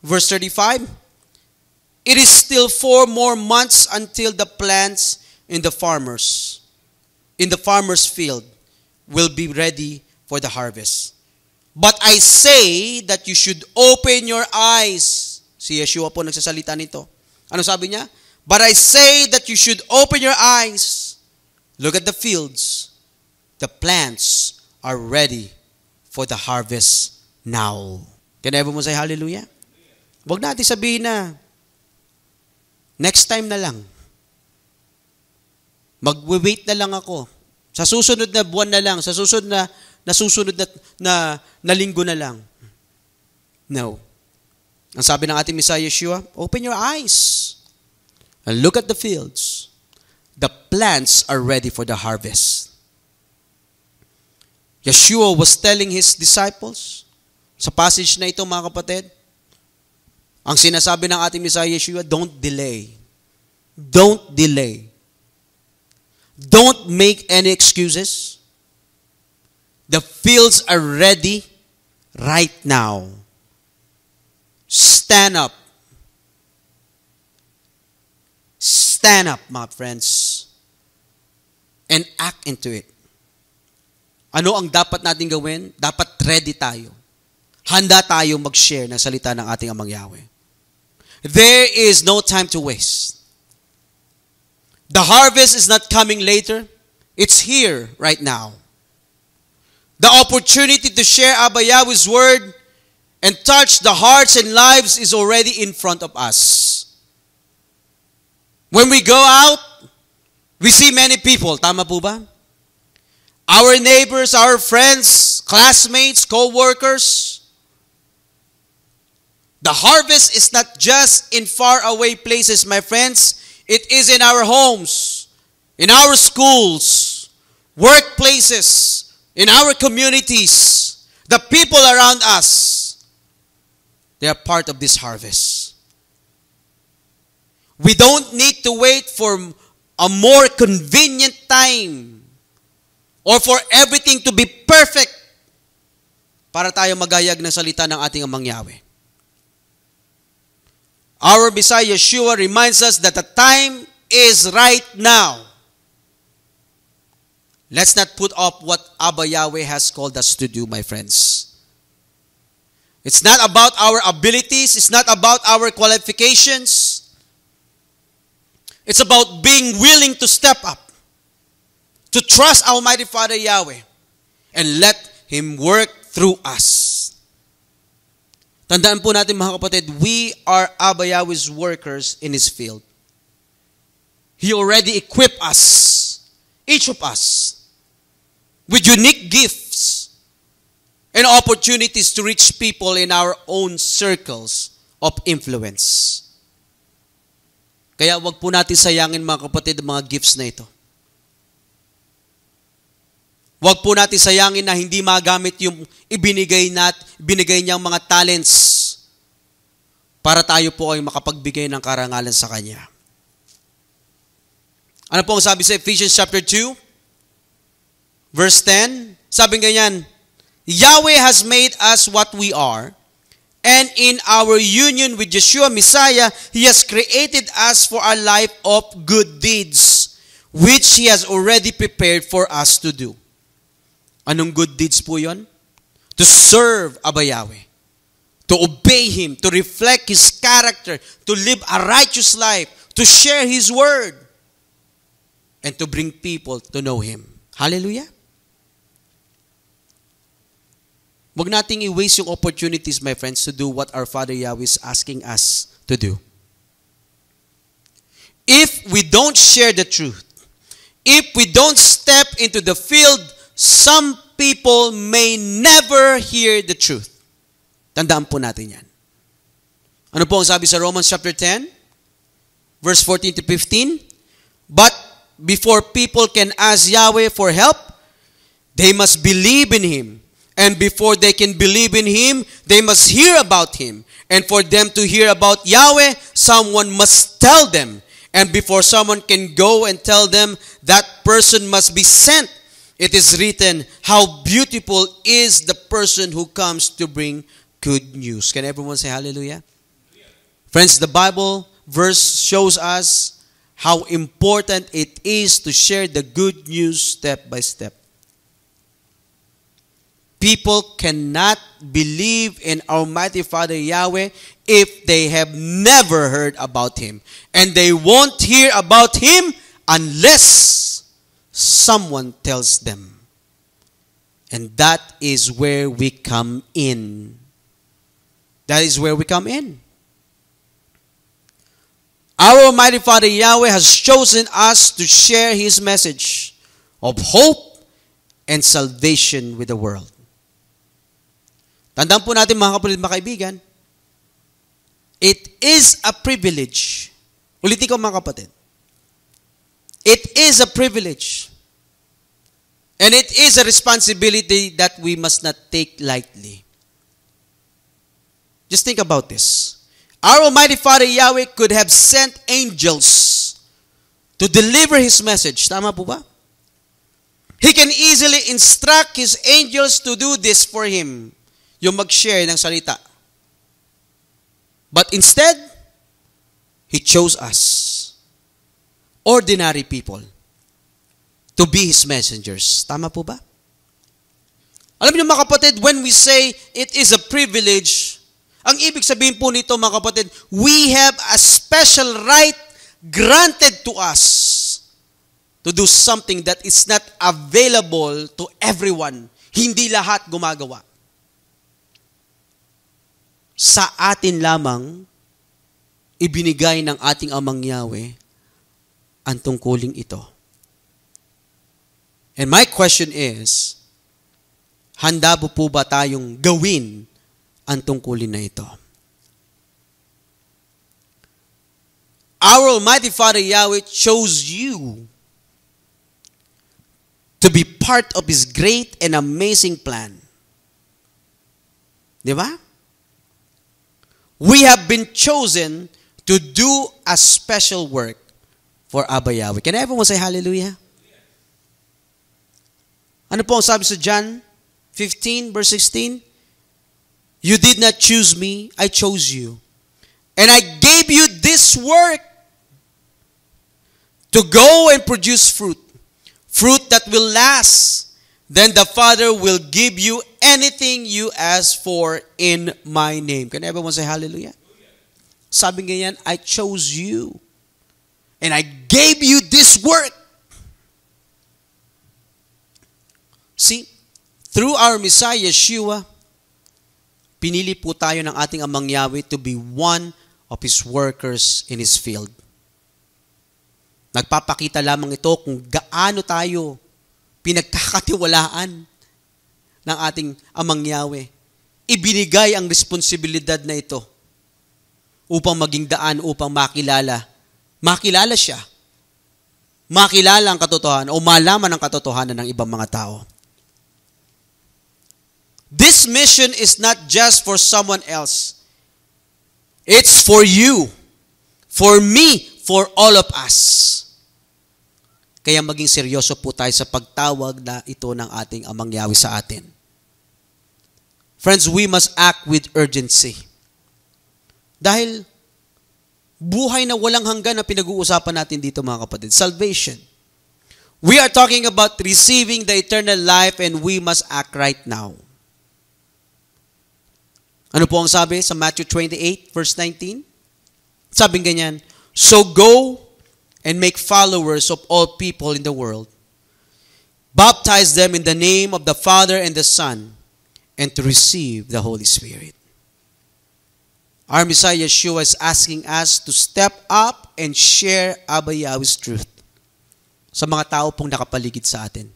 verse 35? It is still 4 more months until the plants in the farmer's field will be ready for the harvest. But I say that you should open your eyes. Si Yeshua po nagsasalita nito. Ano sabi niya? But I say that you should open your eyes. Look at the fields. The plants are ready for the harvest now. Can everyone say hallelujah? Huwag natin sabihin na, next time na lang. Mag-wait na lang ako. Sa susunod na buwan na lang. Sa susunod na linggo na lang. No. Ang sabi ng ating Messiah Yeshua, open your eyes and look at the fields. The plants are ready for the harvest. Yeshua was telling his disciples, sa passage na ito mga kapatid, ang sinasabi ng ating Messiah Yeshua, don't delay. Don't delay. Don't make any excuses. The fields are ready right now. Stand up. Stand up, my friends. And act into it. Ano ang dapat natin gawin? Dapat ready tayo. Handa tayo mag-share ng salita ng ating Amang Yahweh. There is no time to waste. The harvest is not coming later. It's here right now. The opportunity to share Abba Yahweh's word and touch the hearts and lives is already in front of us. When we go out, we see many people. Tama po ba? Our neighbors, our friends, classmates, co-workers. The harvest is not just in faraway places, my friends. It is in our homes, in our schools, workplaces, in our communities. The people around us, they are part of this harvest. We don't need to wait for a more convenient time or for everything to be perfect para tayo magayag ng salita ng ating Amang Yahweh. Our Messiah Yeshua reminds us that the time is right now. Let's not put up what Abba Yahweh has called us to do, my friends. It's not about our abilities. It's not about our qualifications. It's about being willing to step up, to trust Almighty Father Yahweh, and let Him work through us. Tandaan po natin mga kapatid, we are Abba Yahweh's workers in His field. He already equipped us, each of us, with unique gifts and opportunities to reach people in our own circles of influence. Kaya wag po natin sayangin mga kapatid ang mga gifts na ito. Wag po natin sayangin na hindi magamit yung ibinigay niyang mga talents para tayo po ay makapagbigay ng karangalan sa Kanya. Ano po ang sabi sa Ephesians chapter 2, verse 10? Sabi ganyan, Yahweh has made us what we are, and in our union with Yeshua Messiah, He has created us for a life of good deeds, which He has already prepared for us to do. Anong good deeds po yon? To serve Abba Yahweh, to obey Him, to reflect His character, to live a righteous life, to share His word, and to bring people to know Him. Hallelujah! Huwag nating i-waste yung opportunities, my friends, to do what our Father Yahweh is asking us to do. If we don't share the truth, if we don't step into the field, some people may never hear the truth. Tandaan po natin yan. Ano po ang sabi sa Romans chapter 10, verse 14 to 15? But before people can ask Yahweh for help, they must believe in Him. And before they can believe in Him, they must hear about Him. And for them to hear about Yahweh, someone must tell them. And before someone can go and tell them, that person must be sent. It is written, how beautiful is the person who comes to bring good news. Can everyone say hallelujah? Friends, the Bible verse shows us how important it is to share the good news step by step. People cannot believe in Almighty Father Yahweh if they have never heard about Him. And they won't hear about Him unless someone tells them. And that is where we come in. That is where we come in. Our Almighty Father Yahweh has chosen us to share His message of hope and salvation with the world. Tandaan po natin mga kapatid, mga kaibigan, it is a privilege. Ulitin ko mga kapatid. It is a privilege. And it is a responsibility that we must not take lightly. Just think about this. Our Almighty Father Yahweh could have sent angels to deliver His message. Tama po ba? He can easily instruct His angels to do this for Him. Yung mag-share ng salita. But instead, He chose us, ordinary people, to be His messengers. Tama po ba? Alam niyo mga kapatid, when we say it is a privilege, ang ibig sabihin po nito mga kapatid, we have a special right granted to us to do something that is not available to everyone. Hindi lahat gumagawa. Sa atin lamang, ibinigay ng ating Amang Yahweh ang tungkuling ito. And my question is, handa po ba tayong gawin ang tungkulin na ito? Our Almighty Father Yahweh chose you to be part of His great and amazing plan. Di ba? We have been chosen to do a special work for Abba Yahweh. Can everyone say hallelujah? Ano po ang sabi sa John 15 verse 16? You did not choose me, I chose you. And I gave you this work to go and produce fruit. Fruit that will last. Then the Father will give you anything you ask for in my name. Can everyone say hallelujah? Sabi nga yan, I chose you. And I gave you this work. See, through our Messiah, Yeshua, pinili po tayo ng ating Amang Yahweh to be one of His workers in His field. Nagpapakita lamang ito kung gaano tayo pinagkakatiwalaan ng ating Amang Yahweh. Ibinigay ang responsibilidad na ito upang maging daan, upang makilala siya. Makilala ang katotohanan o malaman ang katotohanan ng ibang mga tao. This mission is not just for someone else. It's for you, for me, for all of us. Kaya maging seryoso po tayo sa pagtawag na ito ng ating Amang Yahweh sa atin. Friends, we must act with urgency. Dahil buhay na walang hanggan na pinag-uusapan natin dito, mga kapatid. Salvation. We are talking about receiving the eternal life and we must act right now. Ano po ang sabi sa Matthew 28, verse 19? Sabi ganyan, so go and make followers of all people in the world. Baptize them in the name of the Father and the Son, and to receive the Holy Spirit. Our Messiah Yeshua is asking us to step up and share Abba Yahweh's truth sa mga tao pong nakapaligid sa atin.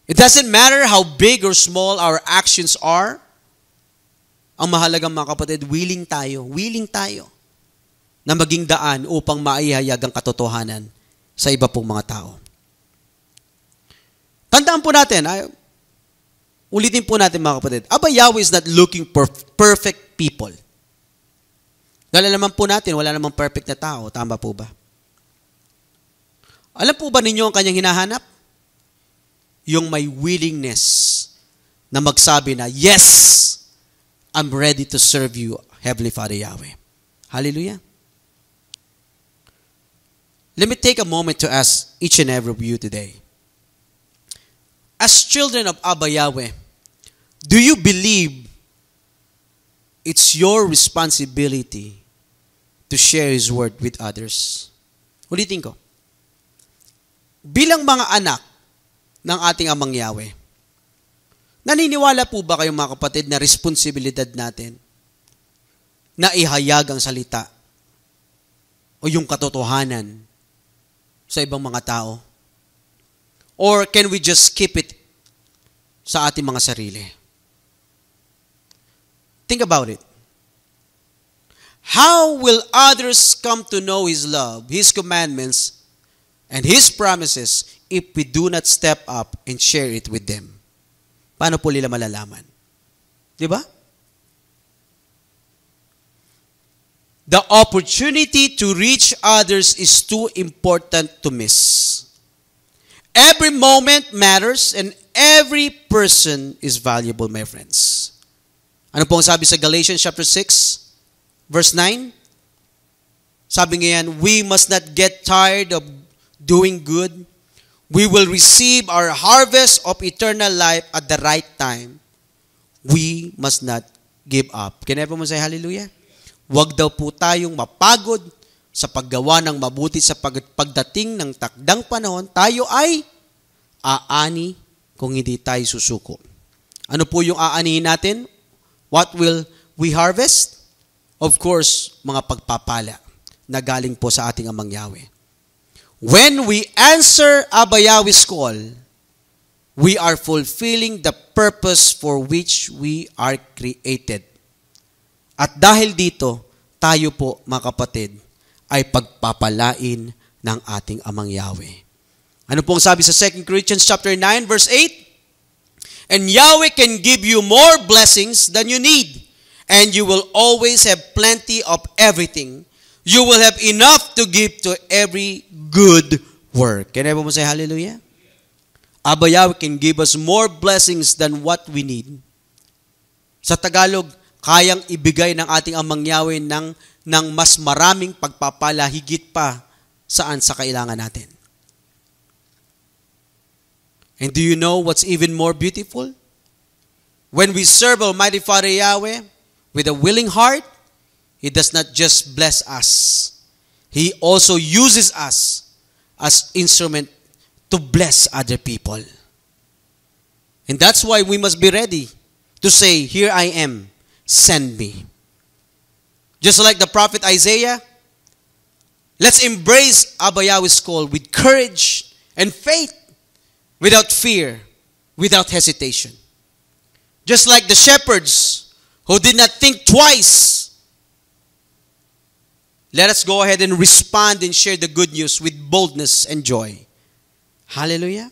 It doesn't matter how big or small our actions are. Ang mahalagang mga kapatid, willing tayo na maging daan upang maihayag ang katotohanan sa iba pong mga tao. Tandaan po natin, ulitin po natin mga kapatid, Abba Yahweh is not looking for perfect people. Dahil naman po natin, wala namang perfect na tao. Tama po ba? Alam po ba ninyo ang kanyang hinahanap? Yung may willingness na magsabi na, yes, I'm ready to serve you, Heavenly Father Yahweh. Hallelujah. Let me take a moment to ask each and every of you today. As children of Abba Yahweh, do you believe it's your responsibility to share His word with others? Ulitin ko. Bilang mga anak ng ating Amang Yahweh, naniniwala po ba kayo mga kapatid na responsibilidad natin na ihayag ang salita o yung katotohanan sa ibang mga tao? Or can we just keep it sa ating mga sarili? Think about it. How will others come to know His love, His commandments, and His promises if we do not step up and share it with them? Paano po nila malalaman? Di ba? The opportunity to reach others is too important to miss. Every moment matters and every person is valuable, my friends. Ano po ang sabi sa Galatians chapter 6, verse 9? Sabi ngayon, we must not get tired of doing good. We will receive our harvest of eternal life at the right time. We must not give up. Can everyone say hallelujah? Huwag daw po tayong mapagod sa paggawa ng mabuti sa pagdating ng takdang panahon. Tayo ay aani kung hindi tayo susuko. Ano po yung aanihin natin? What will we harvest? Of course, mga pagpapala na galing po sa ating Amang Yahweh. When we answer Abba Yahweh's call, we are fulfilling the purpose for which we are created. At dahil dito, tayo po, mga kapatid, ay pagpapalain ng ating Amang Yahweh. Ano pong sabi sa 2 Corinthians chapter 9, verse 8? And Yahweh can give you more blessings than you need, and you will always have plenty of everything. You will have enough to give to every good work. Can everyone say hallelujah? Abba Yahweh can give us more blessings than what we need. Sa Tagalog, kayang ibigay ng ating Amang Yahweh ng mas maraming pagpapala higit pa saan sa kailangan natin. And do you know what's even more beautiful? When we serve Almighty Father Yahweh with a willing heart, He does not just bless us. He also uses us as instrument to bless other people. And that's why we must be ready to say, here I am, send me. Just like the prophet Isaiah, let's embrace Abba Yahweh's call with courage and faith, without fear, without hesitation. Just like the shepherds who did not think twice, let us go ahead and respond and share the good news with boldness and joy. Hallelujah.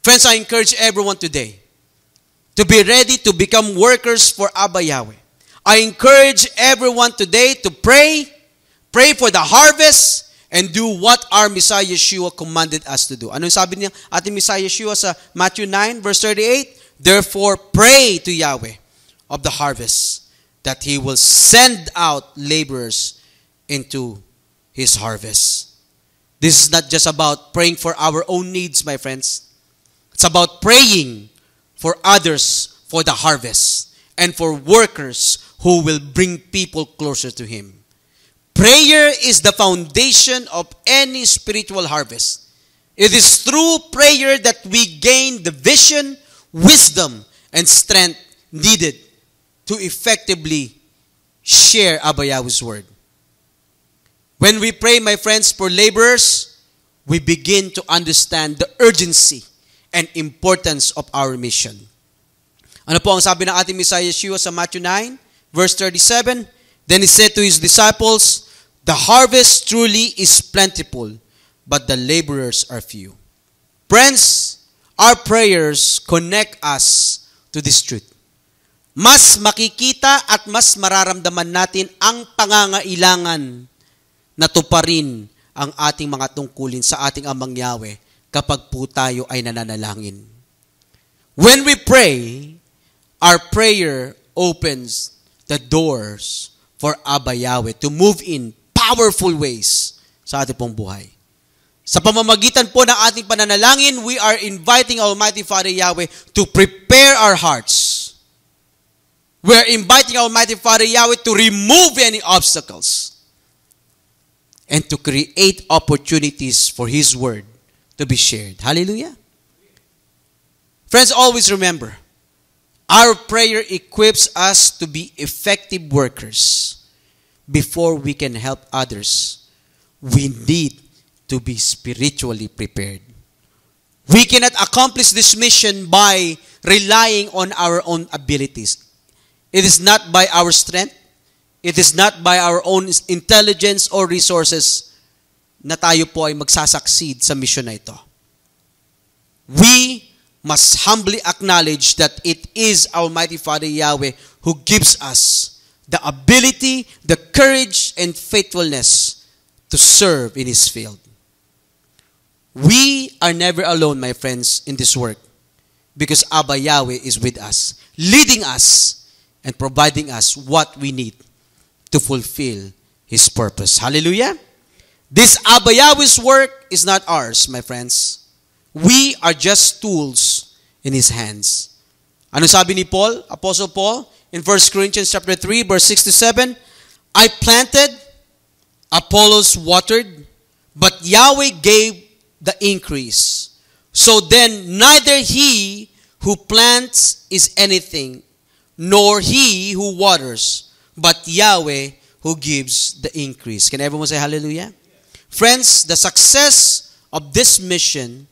Friends, I encourage everyone today to be ready to become workers for Abba Yahweh. I encourage everyone today to pray for the harvest, and do what our Messiah Yeshua commanded us to do. Ano yung sabi niya ating Messiah Yeshua sa Matthew 9 verse 38? Therefore, pray to Yahweh of the harvest that He will send out laborers into His harvest. This is not just about praying for our own needs, my friends. It's about praying for others for the harvest and for workers who will bring people closer to Him. Prayer is the foundation of any spiritual harvest. It is through prayer that we gain the vision, wisdom, and strength needed to effectively share Abba Yahweh's word. When we pray, my friends, for laborers, we begin to understand the urgency and importance of our mission. Ano po ang sabi ng ating Messiah Yeshua sa Matthew 9, verse 37? Then He said to His disciples, the harvest truly is plentiful, but the laborers are few. Friends, our prayers connect us to this truth. Mas makikita at mas mararamdaman natin ang pangangailangan na tuparin ang ating mga tungkulin sa ating Amang Yahweh kapag po tayo ay nananalangin. When we pray, our prayer opens the doors for Abba Yahweh to move in powerful ways sa ating pong buhay. Sa pamamagitan po ng ating pananalangin, we are inviting Almighty Father Yahweh to prepare our hearts. We are inviting Almighty Father Yahweh to remove any obstacles and to create opportunities for His word to be shared. Hallelujah. Friends, always remember, our prayer equips us to be effective workers. Before we can help others, we need to be spiritually prepared. We cannot accomplish this mission by relying on our own abilities. It is not by our strength. It is not by our own intelligence or resources na tayo po ay magsasucceed sa mission na ito. We must humbly acknowledge that it is Almighty Father Yahweh who gives us the ability, the courage, and faithfulness to serve in His field. We are never alone, my friends, in this work because Abba Yahweh is with us, leading us, and providing us what we need to fulfill His purpose. Hallelujah! This Abba Yahweh's work is not ours, my friends. We are just tools in His hands. Ano sabi ni Paul, Apostle Paul, in 1 Corinthians chapter 3, verse 6 to 7, I planted, Apollos watered, but Yahweh gave the increase. So then, neither he who plants is anything, nor he who waters, but Yahweh who gives the increase. Can everyone say hallelujah? Friends, the success of this mission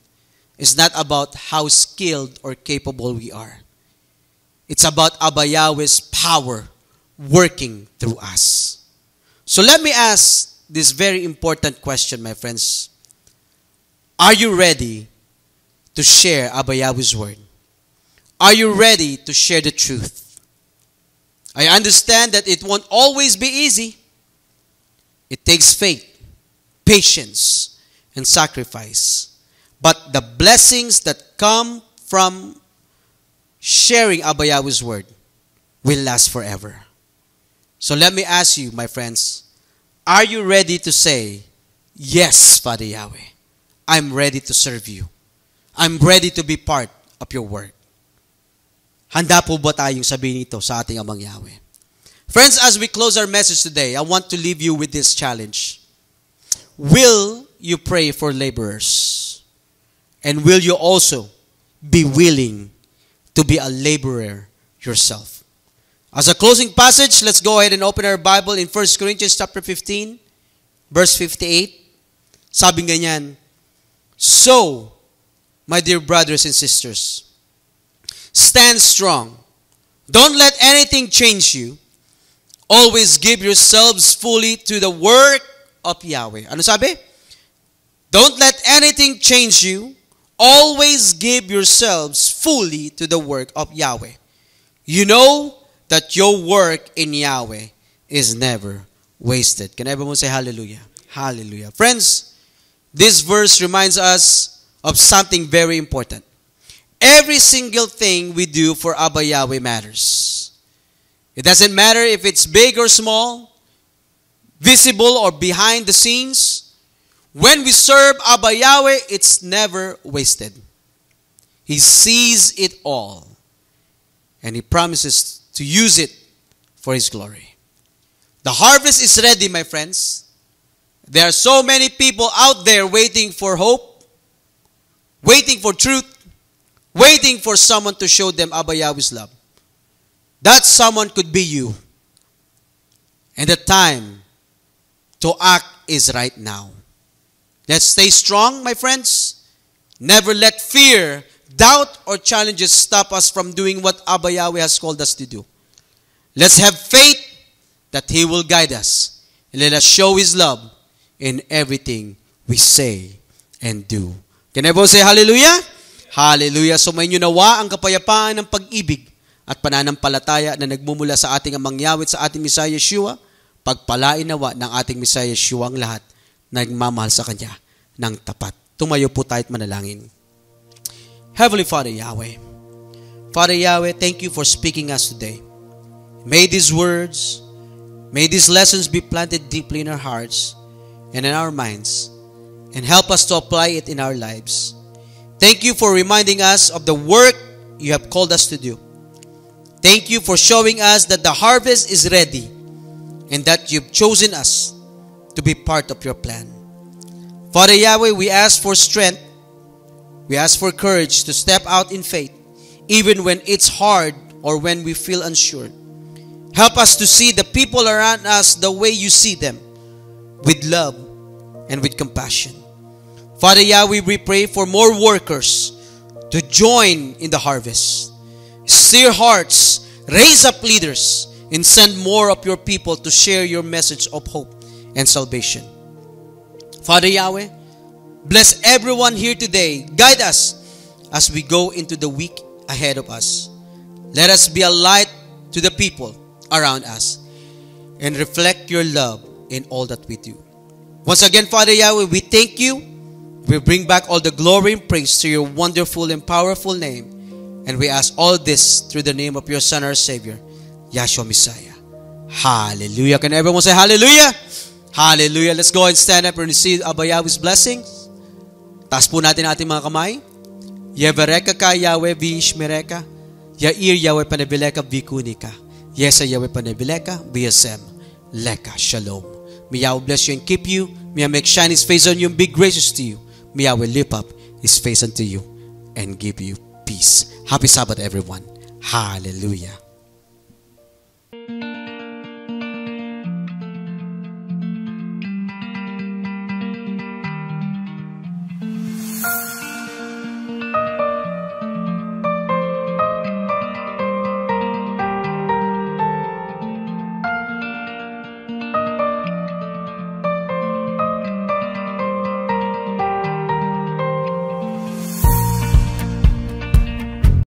is not about how skilled or capable we are. It's about Abba Yahweh's power working through us. So let me ask this very important question, my friends. Are you ready to share Abba Yahweh's word? Are you ready to share the truth? I understand that it won't always be easy. It takes faith, patience, and sacrifice. But the blessings that come from sharing Abba Yahweh's word will last forever. So let me ask you, my friends, are you ready to say, yes, Father Yahweh, I'm ready to serve you. I'm ready to be part of your work. Handa po ba tayong sabihin ito sa ating Amang Yahweh? Friends, as we close our message today, I want to leave you with this challenge. will you pray for laborers? And will you also be willing to be a laborer yourself? As a closing passage, let's go ahead and open our Bible in 1 Corinthians chapter 15, verse 58. Sabi ganyan, so, my dear brothers and sisters, stand strong. Don't let anything change you. Always give yourselves fully to the work of Yahweh. Ano sabi? Don't let anything change you. Always give yourselves fully to the work of Yahweh. You know that your work in Yahweh is never wasted. Can everyone say hallelujah? Hallelujah. Friends, this verse reminds us of something very important. Every single thing we do for Abba Yahweh matters. It doesn't matter if it's big or small, visible or behind the scenes. When we serve Abba Yahweh, it's never wasted. He sees it all. And He promises to use it for His glory. The harvest is ready, my friends. There are so many people out there waiting for hope, waiting for truth, waiting for someone to show them Abba Yahweh's love. That someone could be you. And the time to act is right now. Let's stay strong, my friends. Never let fear, doubt, or challenges stop us from doing what Abba Yahweh has called us to do. Let's have faith that He will guide us. And let us show His love in everything we say and do. Can everyone say hallelujah? Hallelujah. Sumainyo nawa ang kapayapaan ng pag-ibig at pananampalataya na nagmumula sa ating Amang Yahweh at sa ating Messiah Yeshua. Pagpalain nawa ng ating Messiah Yeshua ang lahat na nagmamahal sa Kanya ng tapat. Tumayo po tayo at manalangin. Heavenly Father Yahweh, Father Yahweh, thank you for speaking us today. May these words, may these lessons be planted deeply in our hearts and in our minds and help us to apply it in our lives. Thank you for reminding us of the work you have called us to do. Thank you for showing us that the harvest is ready and that you've chosen us to be part of your plan. Father Yahweh, we ask for strength. We ask for courage to step out in faith, even when it's hard or when we feel unsure. Help us to see the people around us the way you see them, with love and with compassion. Father Yahweh, we pray for more workers to join in the harvest. Stir hearts, raise up leaders, and send more of your people to share your message of hope and salvation. Father Yahweh, bless everyone here today. Guide us as we go into the week ahead of us. Let us be a light to the people around us and reflect your love in all that we do. Once again, Father Yahweh, we thank you. We bring back all the glory and praise to your wonderful and powerful name. And we ask all this through the name of your Son, our Savior, Yahshua Messiah. Hallelujah. Can everyone say hallelujah? Hallelujah. Let's go and stand up and receive Abba Yahweh's blessings. Taas po natin ating mga kamay. Yevereka ka Yahweh vishmereka. Yair Yahweh panebileka vikunika. Yesa Yahweh panebileka viyasem. Leka shalom. May Yahweh bless you and keep you. May Yahweh make shine His face on you and be gracious to you. May Yahweh lift up His face unto you and give you peace. Happy Sabbath, everyone. Hallelujah.